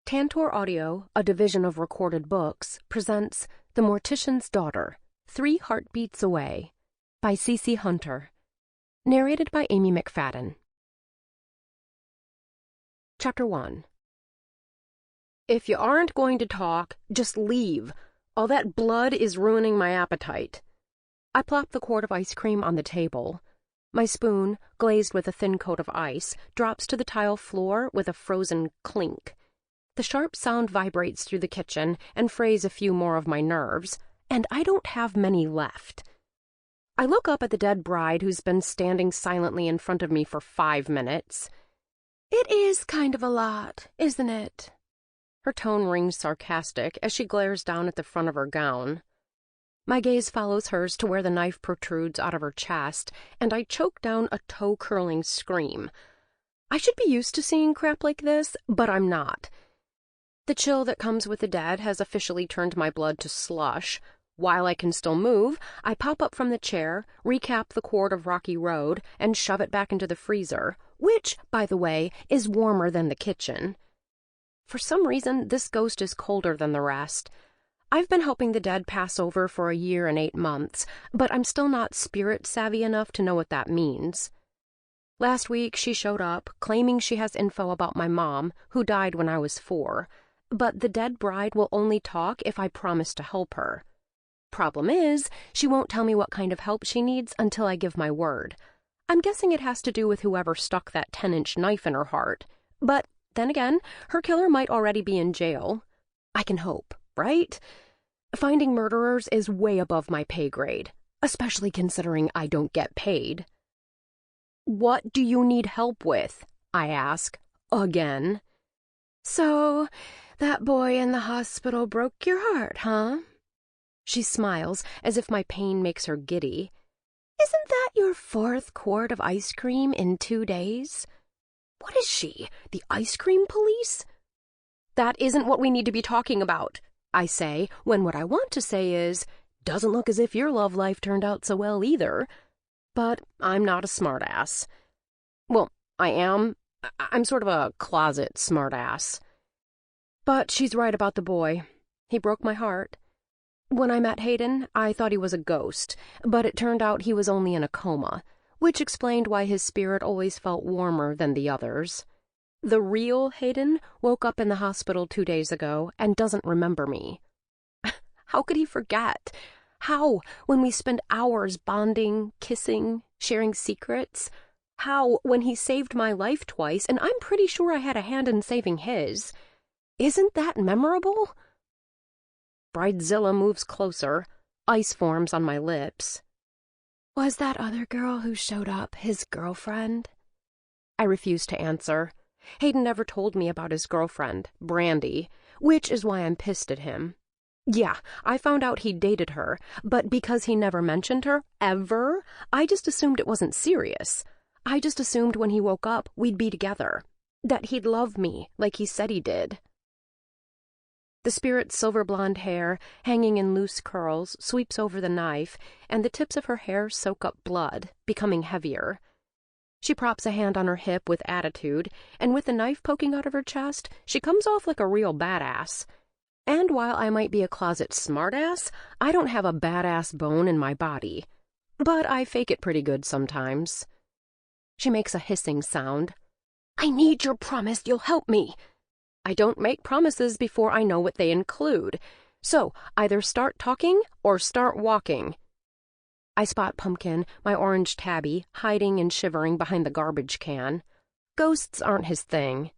Tantor Audio, a division of Recorded Books, presents The Mortician's Daughter, 3 Heartbeats Away, by C.C. Hunter. Narrated by Amy Mcfadden. Chapter 1. If you aren't going to talk, just leave. All that blood is ruining my appetite. I plop the quart of ice cream on the table. My spoon, glazed with a thin coat of ice, drops to the tile floor with a frozen clink. The sharp sound vibrates through the kitchen and frays a few more of my nerves, and I don't have many left. I look up at the dead bride who's been standing silently in front of me for 5 minutes. "It is kind of a lot, isn't it?" Her tone rings sarcastic as she glares down at the front of her gown. My gaze follows hers to where the knife protrudes out of her chest, and I choke down a toe-curling scream. I should be used to seeing crap like this, but I'm not. The chill that comes with the dead has officially turned my blood to slush. While I can still move, I pop up from the chair, recap the quart of Rocky Road, and shove it back into the freezer, which, by the way, is warmer than the kitchen. For some reason, this ghost is colder than the rest. I've been helping the dead pass over for 1 year and 8 months, but I'm still not spirit-savvy enough to know what that means. Last week, she showed up, claiming she has info about my mom, who died when I was 4. But the dead bride will only talk if I promise to help her. Problem is, she won't tell me what kind of help she needs until I give my word. I'm guessing it has to do with whoever stuck that 10-inch knife in her heart. But then again, her killer might already be in jail. I can hope, right? Finding murderers is way above my pay grade, especially considering I don't get paid. "What do you need help with?" I ask, again. "So, that boy in the hospital broke your heart, huh?" She smiles, as if my pain makes her giddy. "Isn't that your 4th quart of ice cream in 2 days? What is she, the ice cream police?" "That isn't what we need to be talking about," I say, when what I want to say is, "Doesn't look as if your love life turned out so well either." But I'm not a smartass. Well, I am. I'm sort of a closet smartass. But she's right about the boy. He broke my heart. When I met Hayden, I thought he was a ghost, but it turned out he was only in a coma, which explained why his spirit always felt warmer than the others. The real Hayden woke up in the hospital 2 days ago and doesn't remember me. How could he forget? How, when we spend hours bonding, kissing, sharing secrets? How, when he saved my life twice, and I'm pretty sure I had a hand in saving his? Isn't that memorable? Bridezilla moves closer. Ice forms on my lips. "Was that other girl who showed up his girlfriend?" I refuse to answer. Hayden never told me about his girlfriend, Brandy, which is why I'm pissed at him. Yeah, I found out he dated her, but because he never mentioned her, ever, I just assumed it wasn't serious. I just assumed when he woke up, we'd be together. That he'd love me, like he said he did. The spirit's silver blonde hair, hanging in loose curls, sweeps over the knife, and the tips of her hair soak up blood, becoming heavier. She props a hand on her hip with attitude, and with the knife poking out of her chest, she comes off like a real badass. And while I might be a closet smartass, I don't have a badass bone in my body. But I fake it pretty good sometimes. She makes a hissing sound. "I need your promise you'll help me." I don't make promises before I know what they include. So, either start talking or start walking. I spot Pumpkin, my orange tabby, hiding and shivering behind the garbage can. Ghosts aren't his thing.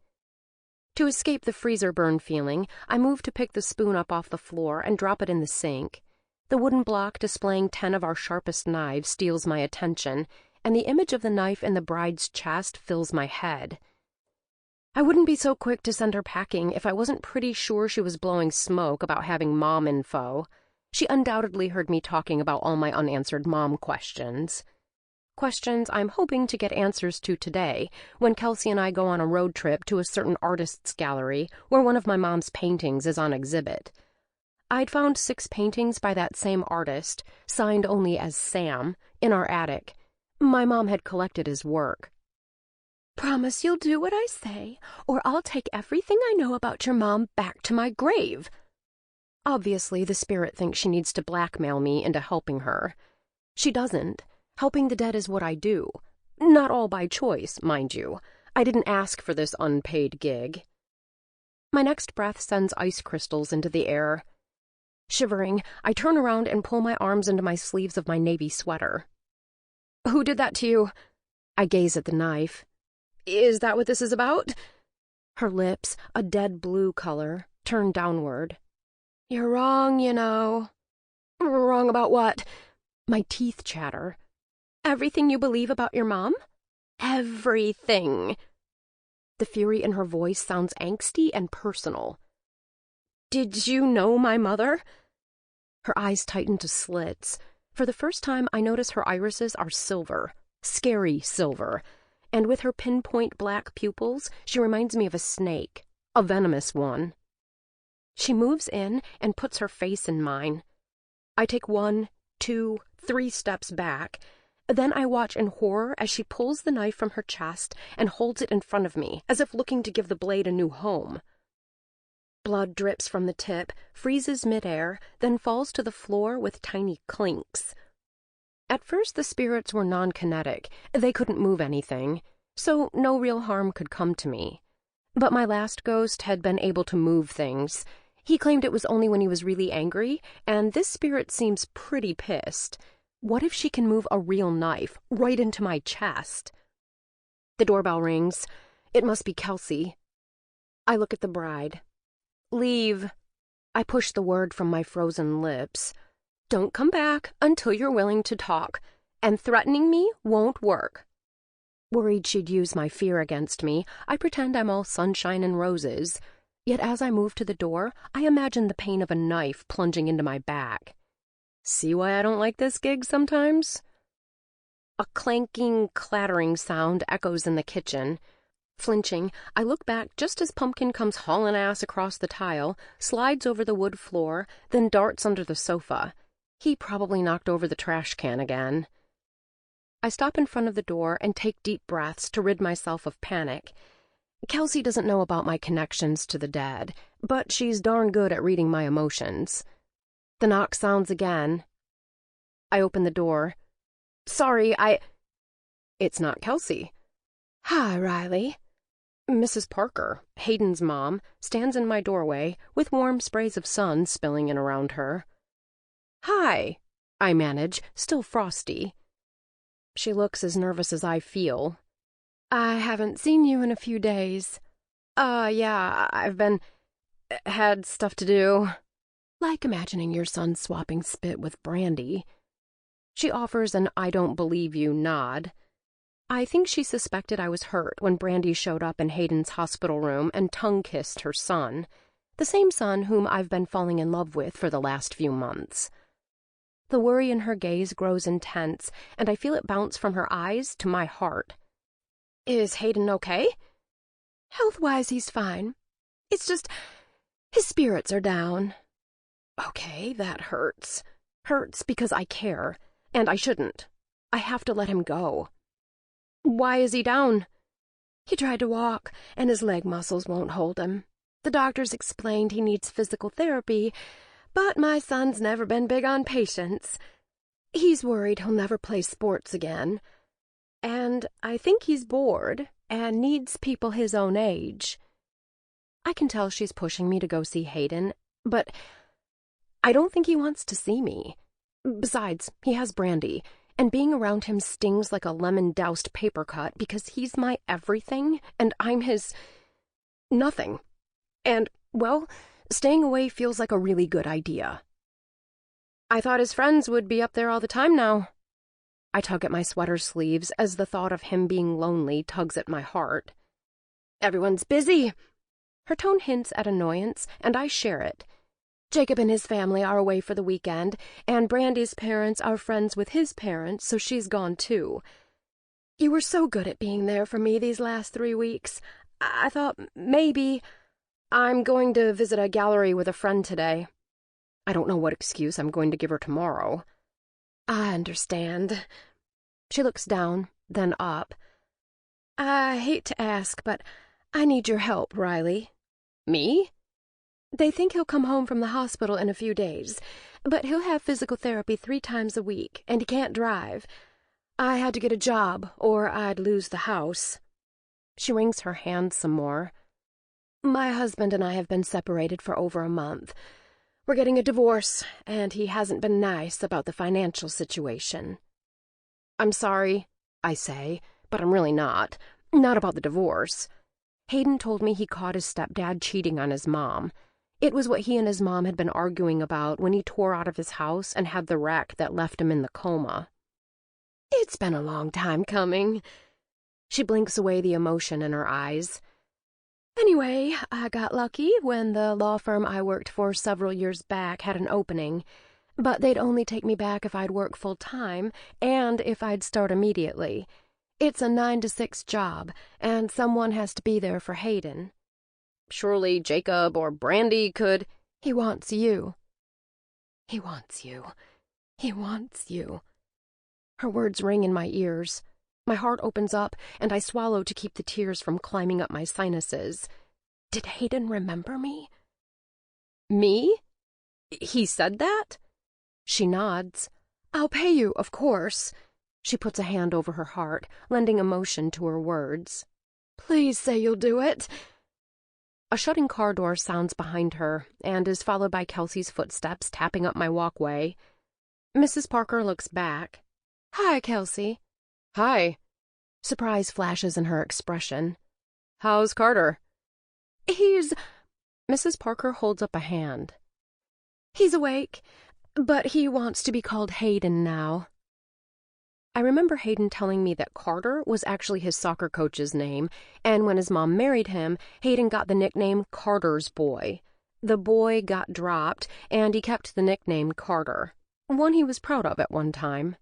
To escape the freezer burn feeling, I move to pick the spoon up off the floor and drop it in the sink. The wooden block displaying 10 of our sharpest knives steals my attention, and the image of the knife in the bride's chest fills my head. I wouldn't be so quick to send her packing if I wasn't pretty sure she was blowing smoke about having mom info. She undoubtedly heard me talking about all my unanswered mom questions. Questions I'm hoping to get answers to today, when Kelsey and I go on a road trip to a certain artist's gallery where one of my mom's paintings is on exhibit. I'd found 6 paintings by that same artist, signed only as Sam, in our attic. My mom had collected his work. Promise you'll do what I say, or I'll take everything I know about your mom back to my grave. Obviously, the spirit thinks she needs to blackmail me into helping her. She doesn't. Helping the dead is what I do. Not all by choice, mind you. I didn't ask for this unpaid gig. My next breath sends ice crystals into the air. Shivering, I turn around and pull my arms into my sleeves of my navy sweater. Who did that to you? I gaze at the knife. Is that what this is about? Her lips, a dead blue color, turn downward. You're wrong, you know. Wrong about what? My teeth chatter. Everything you believe about your mom? Everything. The fury in her voice sounds angsty and personal. Did you know my mother? Her eyes tighten to slits. For the first time, I notice her irises are silver. Scary silver. And with her pinpoint black pupils, she reminds me of a snake. A venomous one. She moves in and puts her face in mine. I take 1, 2, 3 steps back. Then I watch in horror as she pulls the knife from her chest and holds it in front of me, as if looking to give the blade a new home. Blood drips from the tip, freezes midair, then falls to the floor with tiny clinks. At first the spirits were non-kinetic. They couldn't move anything, so no real harm could come to me. But my last ghost had been able to move things. He claimed it was only when he was really angry, and this spirit seems pretty pissed. What if she can move a real knife right into my chest? The doorbell rings. It must be Kelsey. I look at the bride. Leave. I push the word from my frozen lips. Don't come back until you're willing to talk, and threatening me won't work. Worried she'd use my fear against me, I pretend I'm all sunshine and roses. Yet as I move to the door, I imagine the pain of a knife plunging into my back. See why I don't like this gig sometimes? A clanking, clattering sound echoes in the kitchen. Flinching, I look back just as Pumpkin comes hauling ass across the tile, slides over the wood floor, then darts under the sofa. He probably knocked over the trash can again. I stop in front of the door and take deep breaths to rid myself of panic. Kelsey doesn't know about my connections to the dead, but she's darn good at reading my emotions. The knock sounds again. I open the door. Sorry, It's not Kelsey. Hi, Riley. Mrs. Parker, Hayden's mom, stands in my doorway, with warm sprays of sun spilling in around her. Hi, I manage, still frosty. She looks as nervous as I feel. I haven't seen you in a few days. Yeah, I've had stuff to do. Like imagining your son swapping spit with Brandy. She offers an I don't believe you nod. I think she suspected I was hurt when Brandy showed up in Hayden's hospital room and tongue-kissed her son, the same son whom I've been falling in love with for the last few months. The worry in her gaze grows intense, and I feel it bounce from her eyes to my heart. Is Hayden okay? Health-wise, he's fine. It's just his spirits are down. Okay, that hurts. Hurts because I care, and I shouldn't. I have to let him go. Why is he down? He tried to walk, and his leg muscles won't hold him. The doctors explained he needs physical therapy, but my son's never been big on patience. He's worried he'll never play sports again. And I think he's bored and needs people his own age. I can tell she's pushing me to go see Hayden, but I don't think he wants to see me. Besides, he has Brandy, and being around him stings like a lemon-doused paper cut because he's my everything, and I'm his nothing. And, well, staying away feels like a really good idea. I thought his friends would be up there all the time now. I tug at my sweater sleeves as the thought of him being lonely tugs at my heart. Everyone's busy. Her tone hints at annoyance, and I share it. Jacob and his family are away for the weekend, and Brandy's parents are friends with his parents, so she's gone too. You were so good at being there for me these last 3 weeks. I thought maybe I'm going to visit a gallery with a friend today. I don't know what excuse I'm going to give her tomorrow. I understand. She looks down, then up. I hate to ask, but I need your help, Riley. Me? They think he'll come home from the hospital in a few days, but he'll have physical therapy 3 times a week, and he can't drive. I had to get a job, or I'd lose the house. She wrings her hands some more. My husband and I have been separated for over a month. We're getting a divorce, and he hasn't been nice about the financial situation. I'm sorry, I say, but I'm really not. Not about the divorce. Hayden told me he caught his stepdad cheating on his mom. It was what he and his mom had been arguing about when he tore out of his house and had the wreck that left him in the coma. It's been a long time coming. She blinks away the emotion in her eyes. Anyway, I got lucky when the law firm I worked for several years back had an opening, but they'd only take me back if I'd work full-time and if I'd start immediately. It's a 9-to-6 job, and someone has to be there for Hayden. Surely Jacob or Brandy could... He wants you. He wants you. He wants you. Her words ring in my ears. My heart opens up, and I swallow to keep the tears from climbing up my sinuses. Did Hayden remember me? Me? He said that? She nods. I'll pay you, of course. She puts a hand over her heart, lending emotion to her words. Please say you'll do it. A shutting car door sounds behind her, and is followed by Kelsey's footsteps tapping up my walkway. Mrs. Parker looks back. Hi, Kelsey. Hi. Surprise flashes in her expression. How's Carter? He's... Mrs. Parker holds up a hand. He's awake, but he wants to be called Hayden now. I remember Hayden telling me that Carter was actually his soccer coach's name, and when his mom married him, Hayden got the nickname Carter's Boy. The boy got dropped, and he kept the nickname Carter, one he was proud of at one time.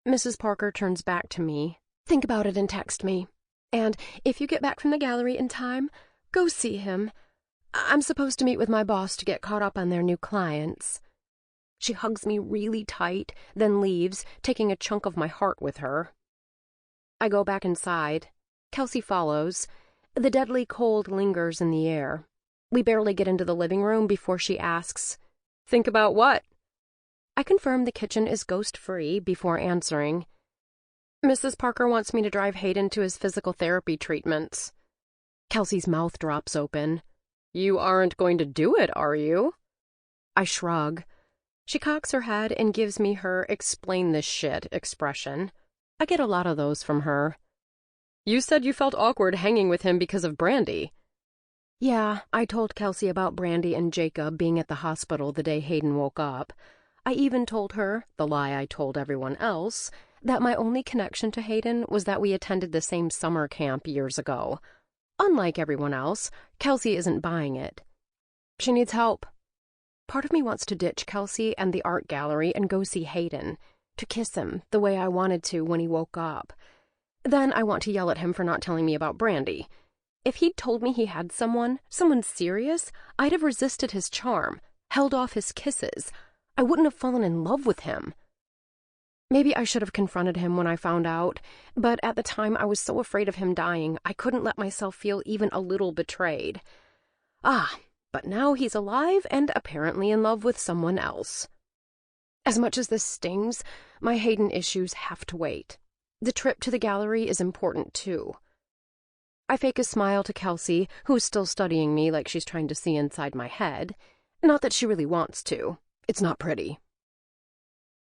Mrs. Parker turns back to me. Think about it and text me. And if you get back from the gallery in time, go see him. I'm supposed to meet with my boss to get caught up on their new clients. She hugs me really tight, then leaves, taking a chunk of my heart with her. I go back inside. Kelsey follows. The deadly cold lingers in the air. We barely get into the living room before she asks, "Think about what?" I confirm the kitchen is ghost-free before answering. Mrs. Parker wants me to drive Hayden to his physical therapy treatments. Kelsey's mouth drops open. You aren't going to do it, are you? I shrug. She cocks her head and gives me her explain this shit expression. I get a lot of those from her. You said you felt awkward hanging with him because of Brandy. Yeah, I told Kelsey about Brandy and Jacob being at the hospital the day Hayden woke up. I even told her, the lie I told everyone else, that my only connection to Hayden was that we attended the same summer camp years ago. Unlike everyone else, Kelsey isn't buying it. She needs help. Part of me wants to ditch Kelsey and the art gallery and go see Hayden, to kiss him the way I wanted to when he woke up. Then I want to yell at him for not telling me about Brandy. If he'd told me he had someone serious, I'd have resisted his charm, held off his kisses. I wouldn't have fallen in love with him. Maybe I should have confronted him when I found out, but at the time I was so afraid of him dying, I couldn't let myself feel even a little betrayed. But now he's alive and apparently in love with someone else. As much as this stings, my Hayden issues have to wait. The trip to the gallery is important too. I fake a smile to Kelsey, who's still studying me like she's trying to see inside my head. Not that she really wants to. It's not pretty.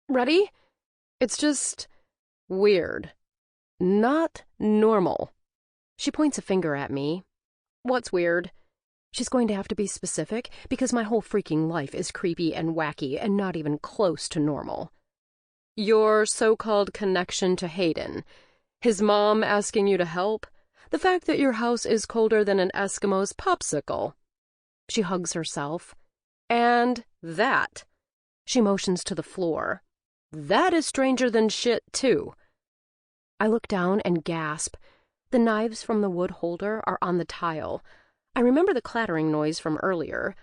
Ready? It's just weird. Not normal. She points a finger at me. What's weird? She's going to have to be specific because my whole freaking life is creepy and wacky and not even close to normal. Your so-called connection to Hayden. His mom asking you to help. The fact that your house is colder than an Eskimo's popsicle. She hugs herself. And that. She motions to the floor. That is stranger than shit, too. I look down and gasp. The knives from the wood holder are on the tile. I remember the clattering noise from earlier.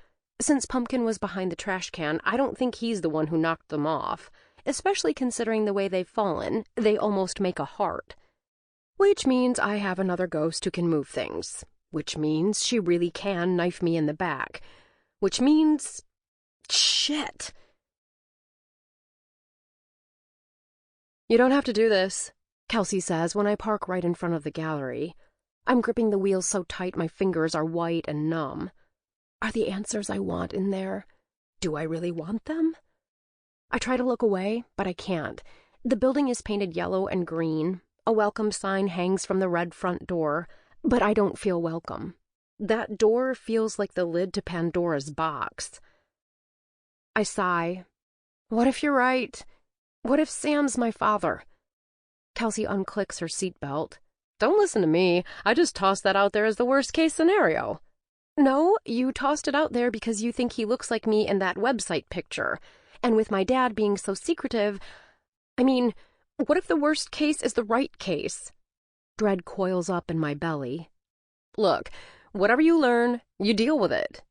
Since Pumpkin was behind the trash can, I don't think he's the one who knocked them off, especially considering the way they've fallen. They almost make a heart. Which means I have another ghost who can move things. Which means she really can knife me in the back. Which means... shit. You don't have to do this, Kelsey says when I park right in front of the gallery. I'm gripping the wheels so tight my fingers are white and numb. Are the answers I want in there? Do I really want them? I try to look away, but I can't. The building is painted yellow and green. A welcome sign hangs from the red front door, but I don't feel welcome. That door feels like the lid to Pandora's box. I sigh. What if you're right? What if Sam's my father? Kelsey unclicks her seatbelt. Don't listen to me. I just tossed that out there as the worst-case scenario. No, you tossed it out there because you think he looks like me in that website picture. And with my dad being so secretive... I mean, what if the worst case is the right case? Dread coils up in my belly. Look, whatever you learn, you deal with it.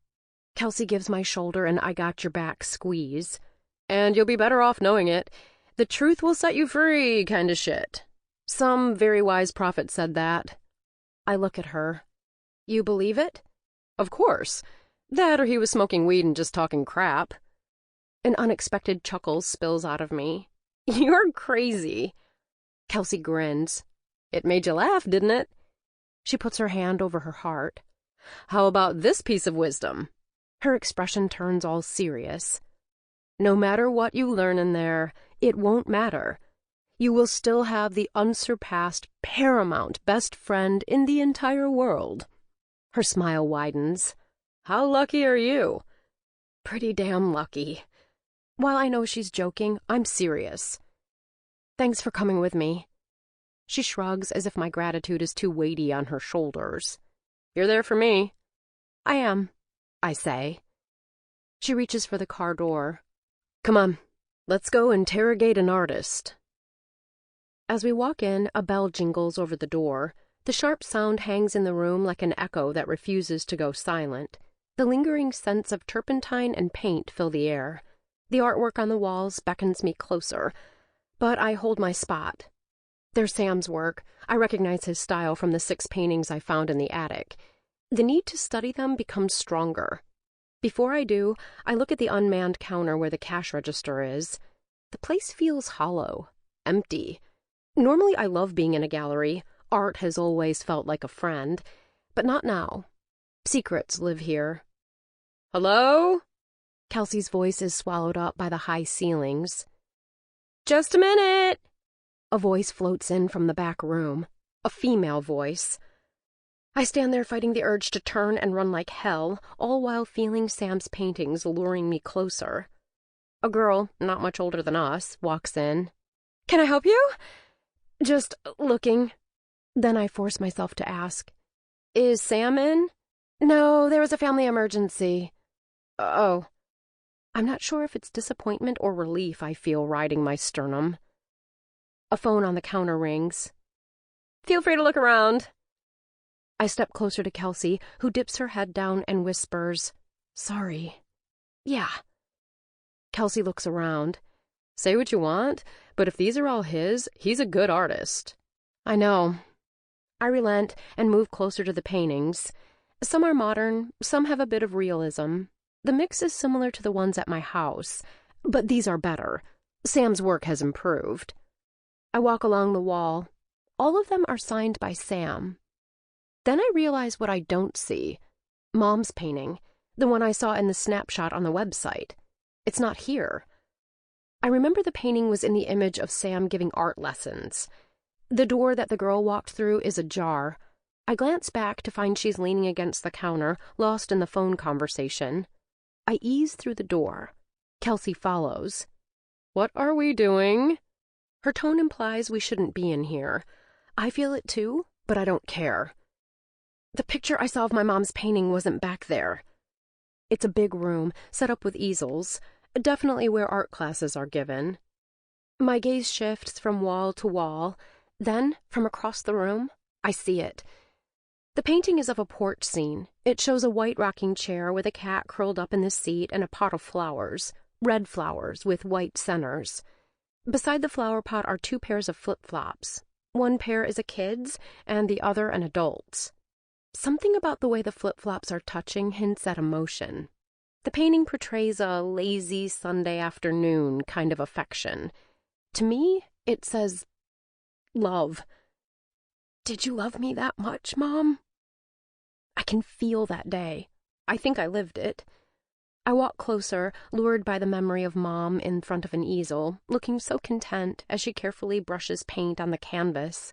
Kelsey gives my shoulder an I-got-your-back squeeze. And you'll be better off knowing it. The truth will set you free kind of shit. Some very wise prophet said that. I look at her. You believe it? Of course. That or he was smoking weed and just talking crap. An unexpected chuckle spills out of me. You're crazy. Kelsey grins. It made you laugh, didn't it? She puts her hand over her heart. How about this piece of wisdom? Her expression turns all serious. No matter what you learn in there, it won't matter. You will still have the unsurpassed, paramount best friend in the entire world. Her smile widens. How lucky are you? Pretty damn lucky. While I know she's joking, I'm serious. Thanks for coming with me. She shrugs as if my gratitude is too weighty on her shoulders. You're there for me. I am, I say. She reaches for the car door. Come on, let's go interrogate an artist. As we walk in, a bell jingles over the door. The sharp sound hangs in the room like an echo that refuses to go silent. The lingering scents of turpentine and paint fill the air. The artwork on the walls beckons me closer, but I hold my spot. They're Sam's work. I recognize his style from the 6 paintings I found in the attic. The need to study them becomes stronger. Before I do, I look at the unmanned counter where the cash register is. The place feels hollow, empty. Normally I love being in a gallery. Art has always felt like a friend, but not now. Secrets live here. Hello? Kelsey's voice is swallowed up by the high ceilings. Just a minute! A voice floats in from the back room. A female voice. I stand there fighting the urge to turn and run like hell, all while feeling Sam's paintings luring me closer. A girl, not much older than us, walks in. Can I help you? Just looking. Then I force myself to ask, Is Sam in? No, there was a family emergency. Oh. I'm not sure if it's disappointment or relief I feel riding my sternum. A phone on the counter rings. Feel free to look around. I step closer to Kelsey, who dips her head down and whispers, Sorry. Yeah. Kelsey looks around. Say what you want, but if these are all his, he's a good artist. I know. I relent and move closer to the paintings. Some are modern, some have a bit of realism. The mix is similar to the ones at my house, but these are better. Sam's work has improved. I walk along the wall. All of them are signed by Sam. Then I realize what I don't see. Mom's painting, the one I saw in the snapshot on the website. It's not here. I remember the painting was in the image of Sam giving art lessons. The door that the girl walked through is ajar. I glance back to find she's leaning against the counter, lost in the phone conversation. I ease through the door. Kelsey follows. What are we doing? Her tone implies we shouldn't be in here. I feel it too, but I don't care. The picture I saw of my mom's painting wasn't back there. It's a big room, set up with easels, definitely where art classes are given. My gaze shifts from wall to wall. Then, from across the room, I see it. The painting is of a porch scene. It shows a white rocking chair with a cat curled up in the seat and a pot of flowers, red flowers with white centers. Beside the flower pot are 2 pairs of flip-flops. One pair is a kid's and the other an adult's. Something about the way the flip-flops are touching hints at emotion. The painting portrays a lazy Sunday afternoon kind of affection. To me, it says, love. Did you love me that much, Mom? I can feel that day. I think I lived it. I walk closer, lured by the memory of Mom in front of an easel, looking so content as she carefully brushes paint on the canvas.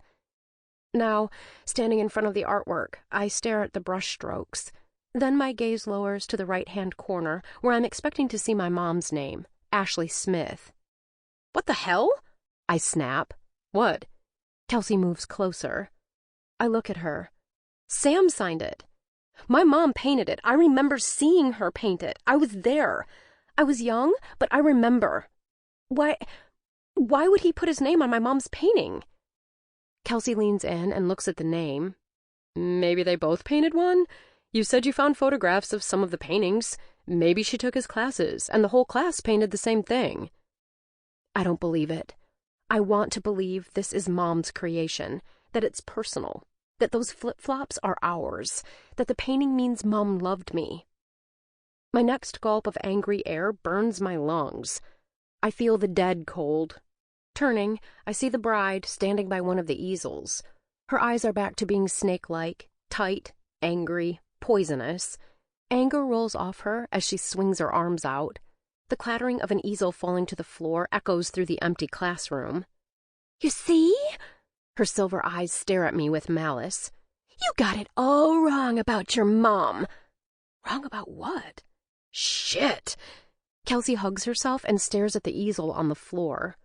Now, standing in front of the artwork, I stare at the brush strokes. Then my gaze lowers to the right-hand corner, where I'm expecting to see my mom's name, Ashley Smith. What the hell? I snap. What? Kelsey moves closer. I look at her. Sam signed it. My mom painted it. I remember seeing her paint it. I was there. I was young, but I remember. Why would he put his name on my mom's painting? Kelsey leans in and looks at the name. Maybe they both painted one? You said you found photographs of some of the paintings. Maybe she took his classes, and the whole class painted the same thing. I don't believe it. I want to believe this is Mom's creation, that it's personal, that those flip-flops are ours, that the painting means Mom loved me. My next gulp of angry air burns my lungs. I feel the dead cold. Turning, I see the bride standing by one of the easels. Her eyes are back to being snake-like, tight, angry, poisonous. Anger rolls off her as she swings her arms out. The clattering of an easel falling to the floor echoes through the empty classroom. You see? Her silver eyes stare at me with malice. You got it all wrong about your mom. Wrong about what? Shit! Kelsey hugs herself and stares at the easel on the floor.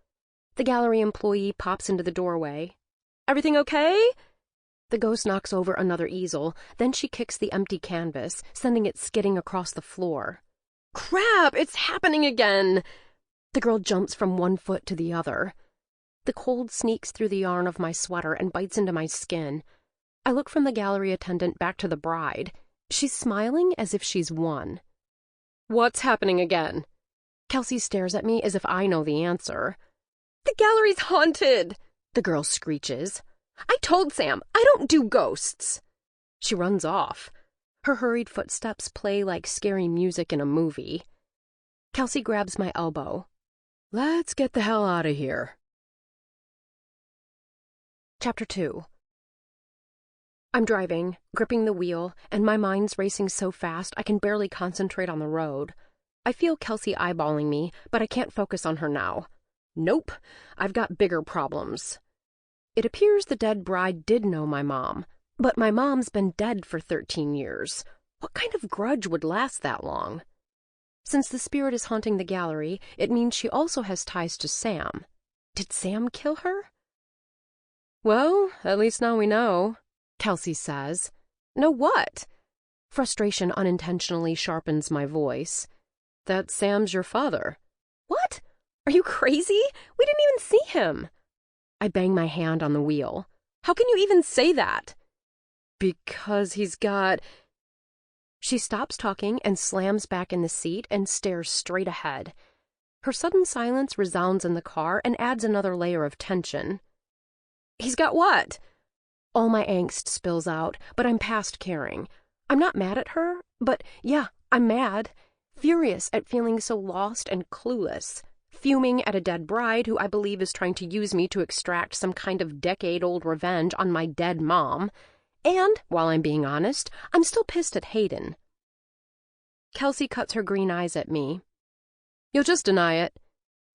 The gallery employee pops into the doorway. Everything okay? The ghost knocks over another easel, then she kicks the empty canvas, sending it skidding across the floor. Crap! It's happening again! The girl jumps from one foot to the other. The cold sneaks through the yarn of my sweater and bites into my skin. I look from the gallery attendant back to the bride. She's smiling as if she's won. What's happening again? Kelsey stares at me as if I know the answer. The gallery's haunted, the girl screeches. I told Sam, I don't do ghosts. She runs off. Her hurried footsteps play like scary music in a movie. Kelsey grabs my elbow. Let's get the hell out of here. Chapter 2. I'm driving, gripping the wheel, and my mind's racing so fast I can barely concentrate on the road. I feel Kelsey eyeballing me, but I can't focus on her now. Nope, I've got bigger problems. It appears the dead bride did know my mom, but my mom's been dead for 13 years. What kind of grudge would last that long? Since the spirit is haunting the gallery, it means she also has ties to Sam. Did Sam kill her? Well, at least now we know, Kelsey says. Know what? Frustration unintentionally sharpens my voice. That Sam's your father. What? Are you crazy? We didn't even see him. I bang my hand on the wheel. How can you even say that? Because he's got... She stops talking and slams back in the seat and stares straight ahead. Her sudden silence resounds in the car and adds another layer of tension. He's got what? All my angst spills out, but I'm past caring. I'm not mad at her, but yeah, I'm mad. Furious at feeling so lost and clueless. Fuming at a dead bride who I believe is trying to use me to extract some kind of decade-old revenge on my dead mom. And, while I'm being honest, I'm still pissed at Hayden. Kelsey cuts her green eyes at me. You'll just deny it.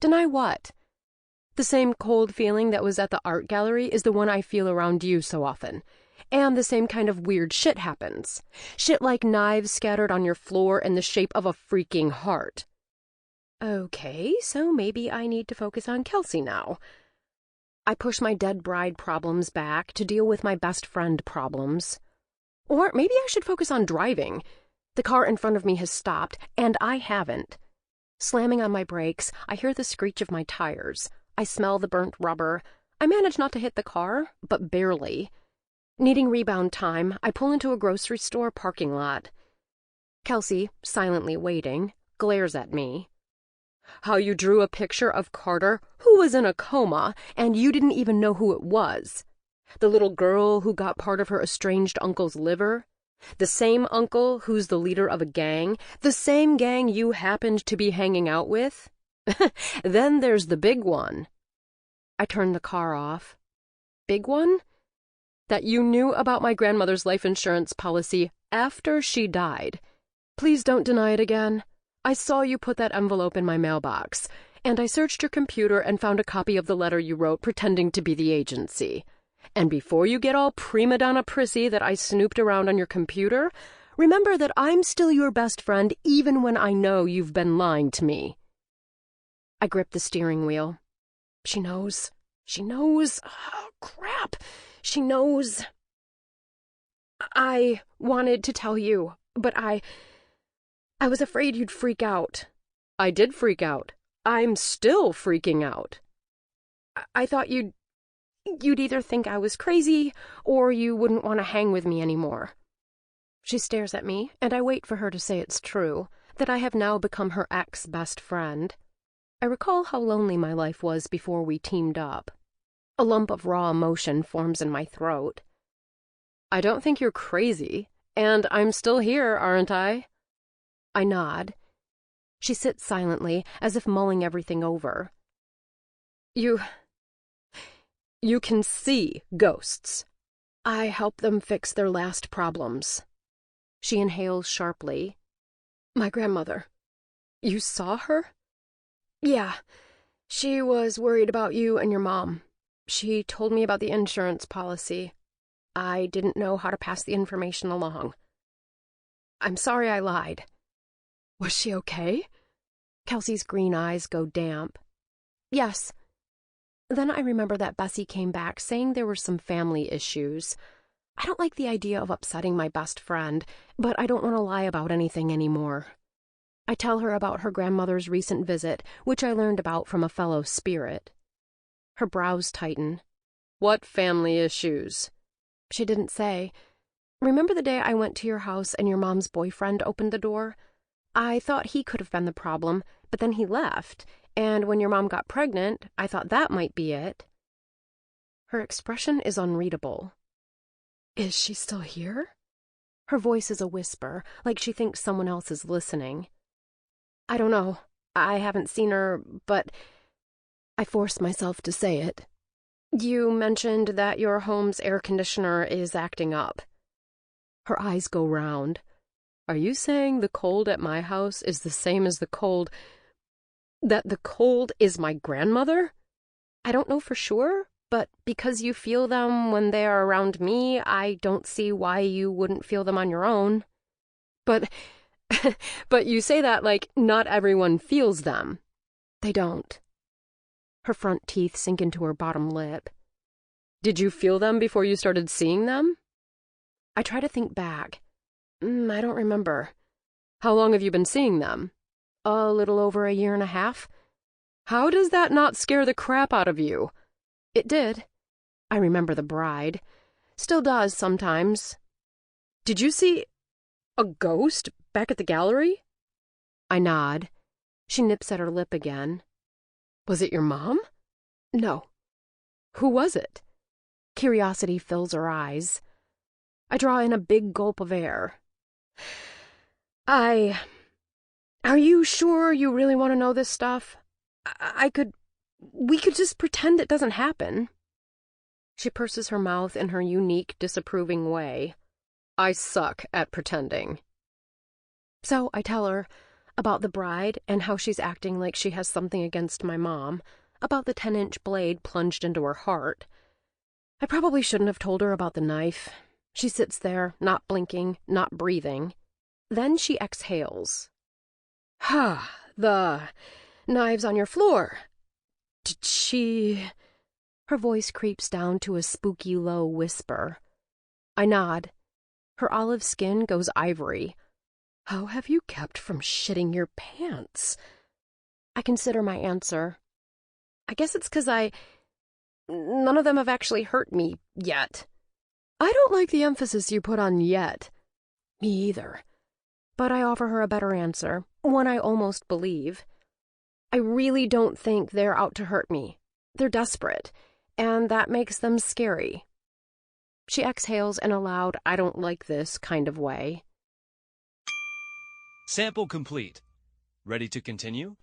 Deny what? The same cold feeling that was at the art gallery is the one I feel around you so often. And the same kind of weird shit happens. Shit like knives scattered on your floor in the shape of a freaking heart. Okay, so maybe I need to focus on Kelsey now. I push my dead bride problems back to deal with my best friend problems. Or maybe I should focus on driving. The car in front of me has stopped, and I haven't. Slamming on my brakes, I hear the screech of my tires. I smell the burnt rubber. I manage not to hit the car, but barely. Needing rebound time, I pull into a grocery store parking lot. Kelsey, silently waiting, glares at me. How you drew a picture of Carter, who was in a coma, and you didn't even know who it was. The little girl who got part of her estranged uncle's liver. The same uncle who's the leader of a gang. The same gang you happened to be hanging out with. Then there's the big one. I turned the car off. Big one? That you knew about my grandmother's life insurance policy after she died. Please don't deny it again. I saw you put that envelope in my mailbox, and I searched your computer and found a copy of the letter you wrote pretending to be the agency. And before you get all prima donna prissy that I snooped around on your computer, remember that I'm still your best friend even when I know you've been lying to me. I gripped the steering wheel. She knows. She knows. Oh, crap. She knows. I wanted to tell you, but I was afraid you'd freak out. I did freak out. I'm still freaking out. I thought you'd either think I was crazy or you wouldn't want to hang with me anymore. She stares at me, and I wait for her to say it's true, that I have now become her ex-best friend. I recall how lonely my life was before we teamed up. A lump of raw emotion forms in my throat. I don't think you're crazy, and I'm still here, aren't I? I nod. She sits silently, as if mulling everything over. You can see ghosts. I help them fix their last problems. She inhales sharply. My grandmother. You saw her? Yeah. She was worried about you and your mom. She told me about the insurance policy. I didn't know how to pass the information along. I'm sorry I lied. Was she okay? Kelsey's green eyes go damp. Yes. Then I remember that Bessie came back saying there were some family issues. I don't like the idea of upsetting my best friend, but I don't want to lie about anything anymore. I tell her about her grandmother's recent visit, which I learned about from a fellow spirit. Her brows tighten. What family issues? She didn't say. Remember the day I went to your house and your mom's boyfriend opened the door? I thought he could have been the problem, but then he left, and when your mom got pregnant, I thought that might be it. Her expression is unreadable. Is she still here? Her voice is a whisper, like she thinks someone else is listening. I don't know. I haven't seen her, but I force myself to say it. You mentioned that your home's air conditioner is acting up. Her eyes go round. Are you saying the cold at my house is the same as the cold... that the cold is my grandmother? I don't know for sure, but because you feel them when they are around me, I don't see why you wouldn't feel them on your own. But you say that like not everyone feels them. They don't. Her front teeth sink into her bottom lip. Did you feel them before you started seeing them? I try to think back. I don't remember. How long have you been seeing them? A little over 1.5 years. How does that not scare the crap out of you? It did. I remember the bride. Still does sometimes. Did you see a ghost back at the gallery? I nod. She nips at her lip again. Was it your mom? No. Who was it? Curiosity fills her eyes. I draw in a big gulp of air. Are you sure you really want to know this stuff? We could just pretend it doesn't happen. She purses her mouth in her unique, disapproving way. I suck at pretending. So I tell her about the bride and how she's acting like she has something against my mom, about the 10-inch blade plunged into her heart. I probably shouldn't have told her about the knife. She sits there, not blinking, not breathing. Then she exhales. The knives on your floor. Did she... Her voice creeps down to a spooky low whisper. I nod. Her olive skin goes ivory. How have you kept from shitting your pants? I consider my answer. I guess it's 'cause none of them have actually hurt me yet. I don't like the emphasis you put on yet. Me either. But I offer her a better answer, one I almost believe. I really don't think they're out to hurt me. They're desperate, and that makes them scary. She exhales in a loud, I don't like this kind of way. Sample complete. Ready to continue?